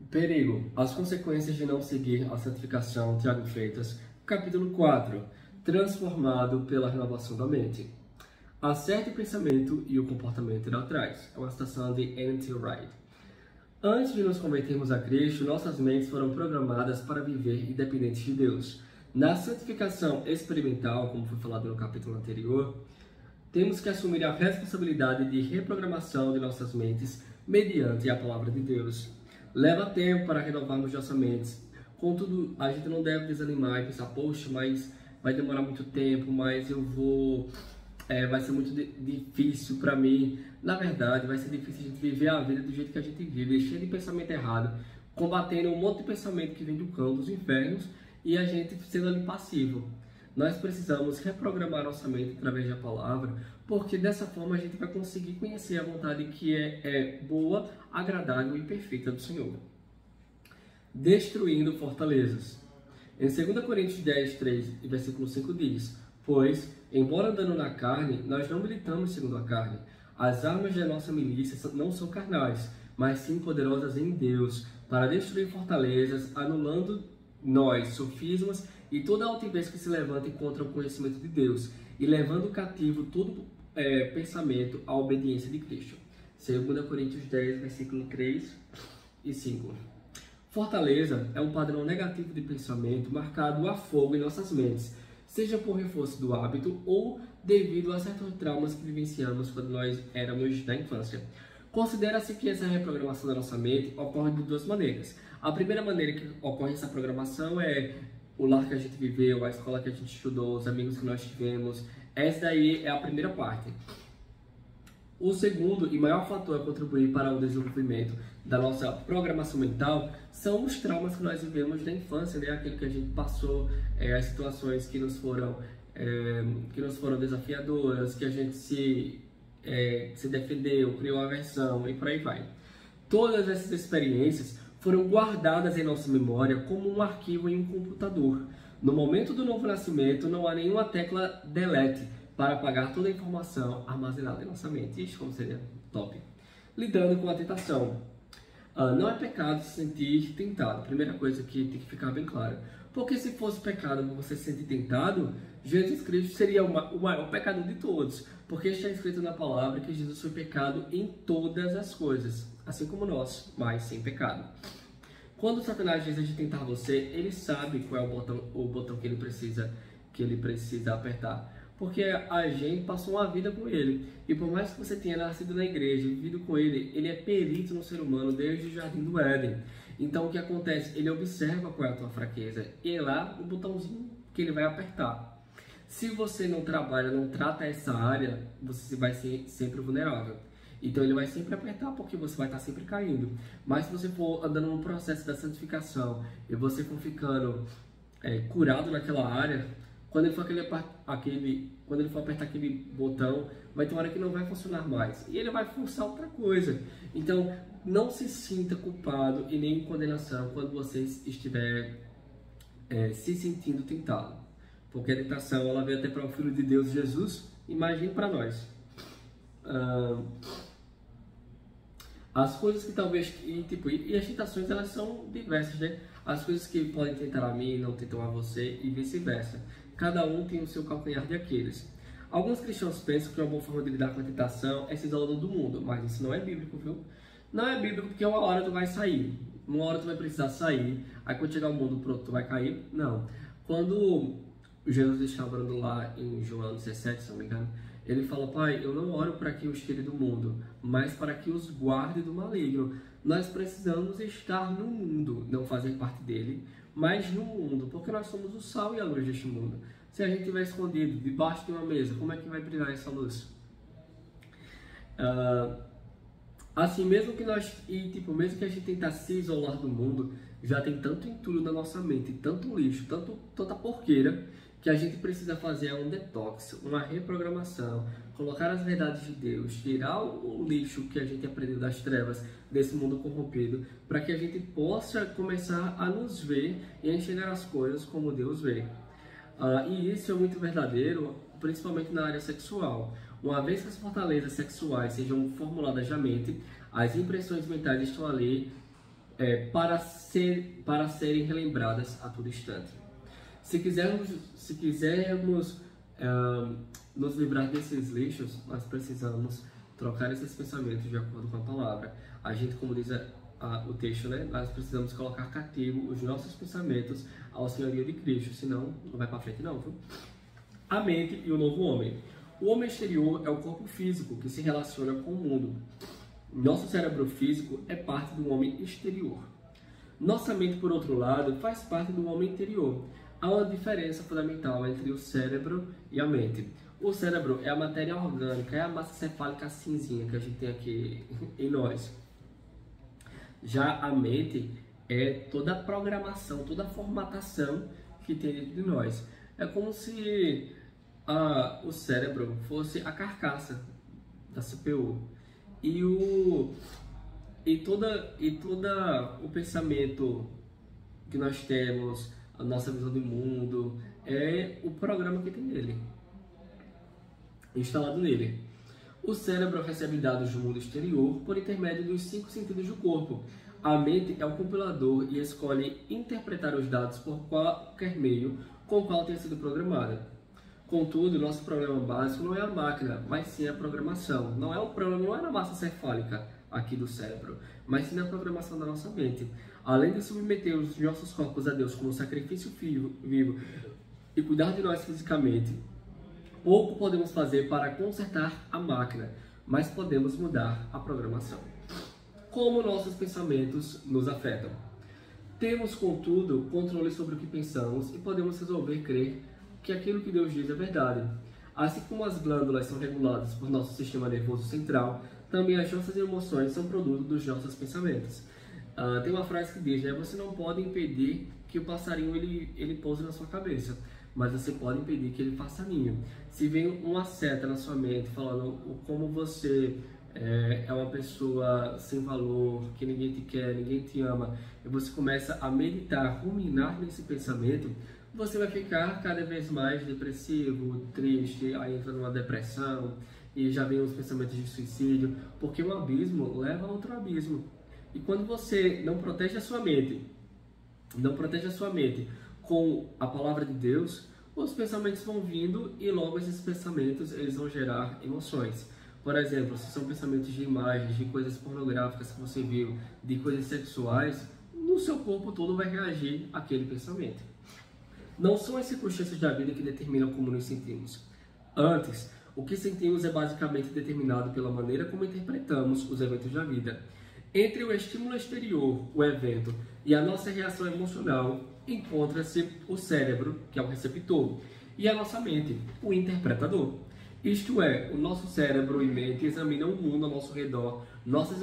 Perigo, as consequências de não seguir a santificação, Tiago Freitas, capítulo 4, transformado pela renovação da mente. Acerte o pensamento e o comportamento irá atrás. É uma citação de N.T. Wright. Antes de nos convertermos a Cristo, nossas mentes foram programadas para viver independentes de Deus. Na santificação experimental, como foi falado no capítulo anterior, temos que assumir a responsabilidade de reprogramação de nossas mentes mediante a palavra de Deus. Leva tempo para renovarmos nossas mentes. Contudo, a gente não deve desanimar e pensar, poxa, mas vai demorar muito tempo, mas eu vou... vai ser muito difícil para mim. Na verdade, vai ser difícil a gente viver a vida do jeito que a gente vive, cheio de pensamento errado, combatendo um monte de pensamento que vem do cão dos infernos e a gente sendo ali passivo. Nós precisamos reprogramar nossa mente através da palavra, porque dessa forma a gente vai conseguir conhecer a vontade que é boa, agradável e perfeita do Senhor. Destruindo fortalezas. Em 2 Coríntios 10, 3 e versículo 5 diz: Pois, embora andando na carne, nós não militamos segundo a carne. As armas da nossa milícia não são carnais, mas sim poderosas em Deus, para destruir fortalezas, anulando nós, sofismas e toda altivez que se levanta contra o conhecimento de Deus, e levando cativo todo pensamento à obediência de Cristo. 2 Coríntios 10, versículo 3 e 5. Fortaleza é um padrão negativo de pensamento marcado a fogo em nossas mentes, seja por reforço do hábito ou devido a certos traumas que vivenciamos quando nós éramos da infância. Considera-se que essa reprogramação da nossa mente ocorre de duas maneiras. A primeira maneira que ocorre essa programação é o lar que a gente viveu, a escola que a gente estudou, os amigos que nós tivemos. Essa daí é a primeira parte. O segundo e maior fator a contribuir para o desenvolvimento da nossa programação mental são os traumas que nós vivemos na infância, né? Aquilo que a gente passou, as situações que nos foram desafiadoras, que a gente se defendeu, criou aversão e por aí vai. Todas essas experiências foram guardadas em nossa memória como um arquivo em um computador. No momento do novo nascimento, não há nenhuma tecla delete para apagar toda a informação armazenada em nossa mente. Isso como seria top. Lidando com a tentação. Não é pecado se sentir tentado. Primeira coisa que tem que ficar bem clara. Porque se fosse pecado você se sentir tentado, Jesus Cristo seria o maior pecador de todos. Porque está escrito na palavra que Jesus foi pecado em todas as coisas, assim como nós, mas sem pecado. Quando Satanás deseja tentar você, ele sabe qual é o botão que ele precisa apertar. Porque a gente passou uma vida com ele. E por mais que você tenha nascido na igreja e vivido com ele, ele é perito no ser humano desde o jardim do Éden. Então o que acontece? Ele observa qual é a tua fraqueza. E é lá o botãozinho que ele vai apertar. Se você não trabalha, não trata essa área, você vai ser sempre vulnerável. Então ele vai sempre apertar porque você vai estar sempre caindo. Mas se você for andando no processo da santificação e você for ficando curado naquela área, quando ele for apertar aquele botão, vai ter uma hora que não vai funcionar mais. E ele vai forçar outra coisa. Então não se sinta culpado e nem em condenação quando você estiver se sentindo tentado. Porque a tentação ela veio até para o Filho de Deus, Jesus, imagine para nós. As coisas que talvez... E as tentações elas são diversas, né? As coisas que podem tentar a mim não tentam a você e vice-versa. Cada um tem o seu calcanhar de Aquiles. Alguns cristãos pensam que uma boa forma de lidar com a tentação é se isolando do mundo, mas isso não é bíblico, viu? Não é bíblico porque uma hora tu vai sair. Uma hora tu vai precisar sair. Aí quando chegar ao mundo, pronto, tu vai cair? Não. Quando Jesus estava orando lá em João 17, se não me engano, ele fala: Pai, eu não oro para que os tire do mundo, mas para que os guarde do maligno. Nós precisamos estar no mundo, não fazer parte dele, mas no mundo, porque nós somos o sal e a luz deste mundo. Se a gente estiver escondido debaixo de uma mesa, como é que vai brilhar essa luz? Assim, mesmo que a gente tentar se isolar do mundo, já tem tanto entulho na nossa mente, tanto lixo, tanta porqueira, que a gente precisa fazer um detox, uma reprogramação, colocar as verdades de Deus, tirar o lixo que a gente aprendeu das trevas, desse mundo corrompido, para que a gente possa começar a nos ver e a enxergar as coisas como Deus vê. E isso é muito verdadeiro, principalmente na área sexual. Uma vez que as fortalezas sexuais sejam formuladas na mente, as impressões mentais estão ali para serem relembradas a todo instante. Se quisermos nos livrar desses lixos, nós precisamos trocar esses pensamentos de acordo com a palavra. A gente, como diz o texto, né? Nós precisamos colocar cativo os nossos pensamentos ao senhorio de Cristo, senão não vai para frente não, viu? A mente e o novo homem. O homem exterior é o corpo físico que se relaciona com o mundo. Nosso cérebro físico é parte do homem exterior. Nossa mente, por outro lado, faz parte do homem interior. Há uma diferença fundamental entre o cérebro e a mente. O cérebro é a matéria orgânica, é a massa cefálica cinzinha que a gente tem aqui em nós. Já a mente é toda a programação, toda a formatação que tem dentro de nós. É como se o cérebro fosse a carcaça da CPU. E toda o pensamento que nós temos, a nossa visão do mundo, é o programa que tem nele, instalado nele. O cérebro recebe dados do mundo exterior por intermédio dos 5 sentidos do corpo. A mente é o compilador e escolhe interpretar os dados por qualquer meio com o qual tenha sido programada. Contudo, nosso problema básico não é a máquina, mas sim a programação. O problema não é na massa cefálica aqui do cérebro, mas sim na programação da nossa mente. Além de submeter os nossos corpos a Deus como sacrifício vivo e cuidar de nós fisicamente, pouco podemos fazer para consertar a máquina, mas podemos mudar a programação. Como nossos pensamentos nos afetam? Temos, contudo, controle sobre o que pensamos e podemos resolver crer que aquilo que Deus diz é verdade. Assim como as glândulas são reguladas por nosso sistema nervoso central, também as nossas emoções são produto dos nossos pensamentos. Tem uma frase que diz, né? Você não pode impedir que o passarinho ele pouse na sua cabeça, mas você pode impedir que ele faça ninho. Se vem uma seta na sua mente falando como você é uma pessoa sem valor, que ninguém te quer, ninguém te ama, e você começa a meditar, ruminar nesse pensamento, você vai ficar cada vez mais depressivo, triste, aí entra numa depressão, e já vem os pensamentos de suicídio, porque um abismo leva a outro abismo. E quando você não protege a sua mente com a palavra de Deus, os pensamentos vão vindo e logo esses pensamentos eles vão gerar emoções. Por exemplo, se são pensamentos de imagens, de coisas pornográficas que você viu, de coisas sexuais, no seu corpo todo vai reagir àquele pensamento. Não são as circunstâncias da vida que determinam como nos sentimos. Antes, o que sentimos é basicamente determinado pela maneira como interpretamos os eventos da vida. Entre o estímulo exterior, o evento, e a nossa reação emocional, encontra-se o cérebro, que é o receptor, e a nossa mente, o interpretador. Isto é, o nosso cérebro e mente examinam o mundo ao nosso redor, nossas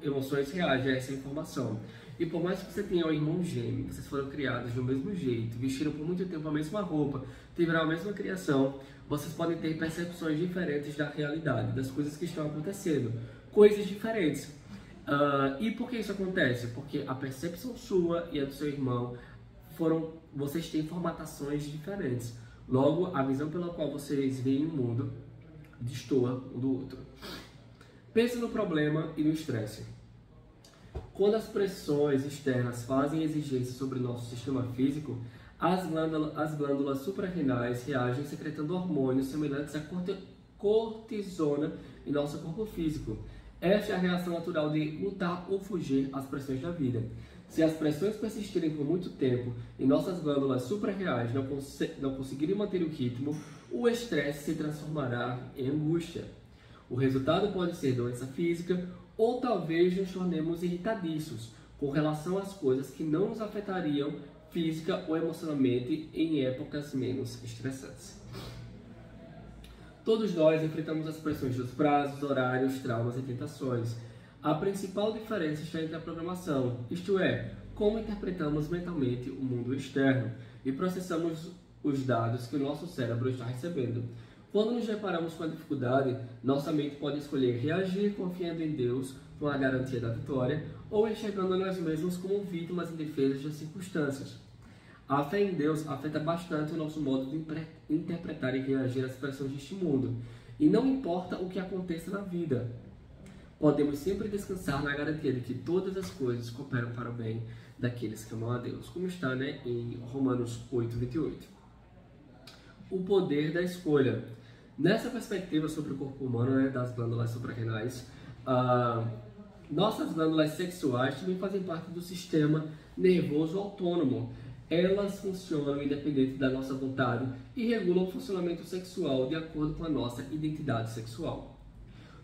emoções reagem a essa informação. E por mais que você tenha um irmão gêmeo, vocês foram criados do mesmo jeito, vestiram por muito tempo a mesma roupa, tiveram a mesma criação, vocês podem ter percepções diferentes da realidade, das coisas que estão acontecendo, coisas diferentes. E por que isso acontece? Porque a percepção sua e a do seu irmão vocês têm formatações diferentes. Logo, a visão pela qual vocês veem o mundo destoa um do outro. Pense no problema e no estresse. Quando as pressões externas fazem exigências sobre o nosso sistema físico, as glândulas suprarrenais reagem secretando hormônios semelhantes à cortisona em nosso corpo físico. Esta é a reação natural de lutar ou fugir às pressões da vida. Se as pressões persistirem por muito tempo e nossas glândulas suprarrenais não conseguirem manter o ritmo, o estresse se transformará em angústia. O resultado pode ser doença física ou talvez nos tornemos irritadiços com relação às coisas que não nos afetariam física ou emocionalmente em épocas menos estressantes. Todos nós enfrentamos as pressões dos prazos, horários, traumas e tentações. A principal diferença está entre a programação, isto é, como interpretamos mentalmente o mundo externo e processamos os dados que o nosso cérebro está recebendo. Quando nos deparamos com a dificuldade, nossa mente pode escolher reagir confiando em Deus com a garantia da vitória ou enxergando nós mesmos como vítimas indefesas das circunstâncias. A fé em Deus afeta bastante o nosso modo de interpretar e reagir às pressões deste mundo, e não importa o que aconteça na vida. podemos sempre descansar na garantia de que todas as coisas cooperam para o bem daqueles que amam a Deus, como está, em Romanos 8:28. O poder da escolha. Nessa perspectiva sobre o corpo humano, das glândulas suprarrenais, nossas glândulas sexuais também fazem parte do sistema nervoso autônomo. Elas funcionam independente da nossa vontade e regulam o funcionamento sexual de acordo com a nossa identidade sexual.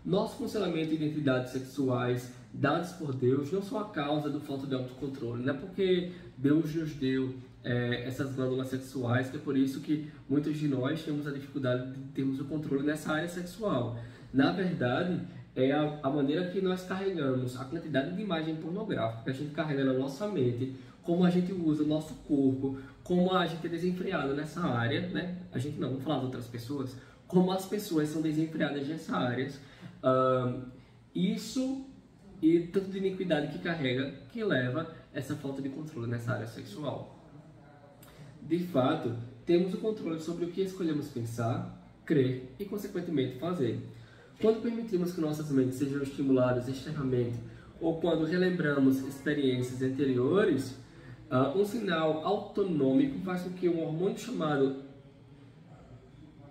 Nosso funcionamento e identidades sexuais dados por Deus não são a causa do falta de autocontrole. Não é porque Deus nos deu essas glândulas sexuais que é por isso que muitos de nós temos a dificuldade de termos o controle nessa área sexual. Na verdade, é a maneira que nós carregamos, a quantidade de imagem pornográfica que a gente carrega na nossa mente, como a gente usa o nosso corpo, como a gente é desenfreado nessa área, A gente não, vamos falar de outras pessoas, como as pessoas são desenfreadas nessa área. Isso e tanto de iniquidade que carrega, que leva essa falta de controle nessa área sexual. De fato, temos o controle sobre o que escolhemos pensar, crer e, consequentemente, fazer. Quando permitimos que nossas mentes sejam estimuladas externamente ou quando relembramos experiências anteriores, um sinal autonômico faz com que um hormônio chamado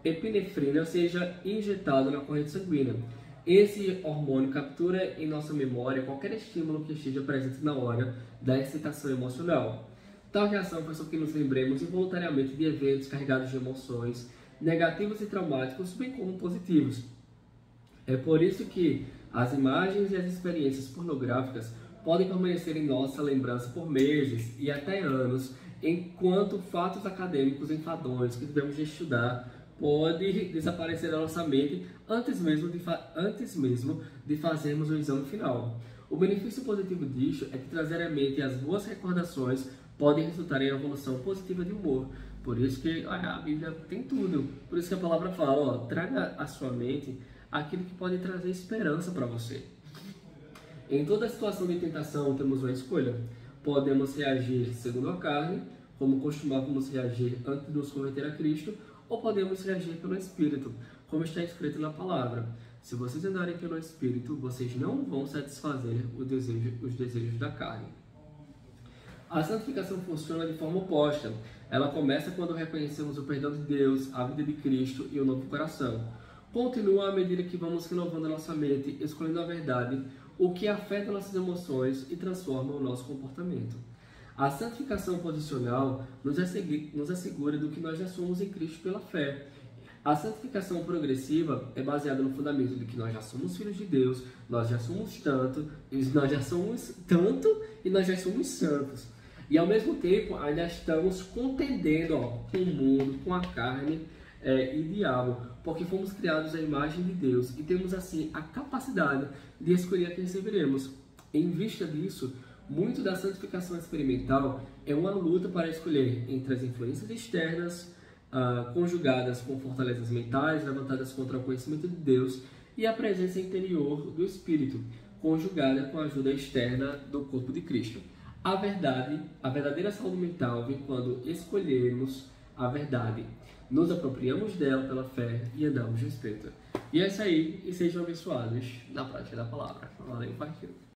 epinefrina seja injetado na corrente sanguínea. Esse hormônio captura em nossa memória qualquer estímulo que esteja presente na hora da excitação emocional. Tal reação faz com que nos lembremos involuntariamente de eventos carregados de emoções negativos e traumáticos, bem como positivos. É por isso que as imagens e as experiências pornográficas podem permanecer em nossa lembrança por meses e até anos, enquanto fatos acadêmicos enfadonhos que devemos de estudar podem desaparecer da nossa mente antes mesmo de fazermos o exame final. O benefício positivo disso é que trazer à mente as boas recordações podem resultar em evolução positiva de humor. Por isso que a Bíblia tem tudo. Por isso que a palavra fala, traga à sua mente aquilo que pode trazer esperança para você. Em toda situação de tentação temos uma escolha. Podemos reagir segundo a carne, como costumávamos reagir antes de nos converter a Cristo, ou podemos reagir pelo Espírito, como está escrito na palavra. Se vocês andarem pelo Espírito, vocês não vão satisfazer os desejos da carne. A santificação funciona de forma oposta. Ela começa quando reconhecemos o perdão de Deus, a vida de Cristo e o novo coração. Continua à medida que vamos renovando a nossa mente, escolhendo a verdade, o que afeta nossas emoções e transforma o nosso comportamento. A santificação posicional nos assegura do que nós já somos em Cristo pela fé. A santificação progressiva é baseada no fundamento de que nós já somos filhos de Deus, nós já somos tanto e nós já somos santos. E ao mesmo tempo ainda estamos contendendo com o mundo, com a carne e diabo, porque fomos criados à imagem de Deus e temos assim a capacidade de escolher a quem serviremos. Em vista disso, muito da santificação experimental é uma luta para escolher entre as influências externas, conjugadas com fortalezas mentais levantadas contra o conhecimento de Deus, e a presença interior do Espírito, conjugada com a ajuda externa do corpo de Cristo. A verdadeira saúde mental vem quando escolhemos a verdade, nos apropriamos dela pela fé e andamos no Espírito. E é isso aí, e sejam abençoados na prática da palavra. Valeu, partiu.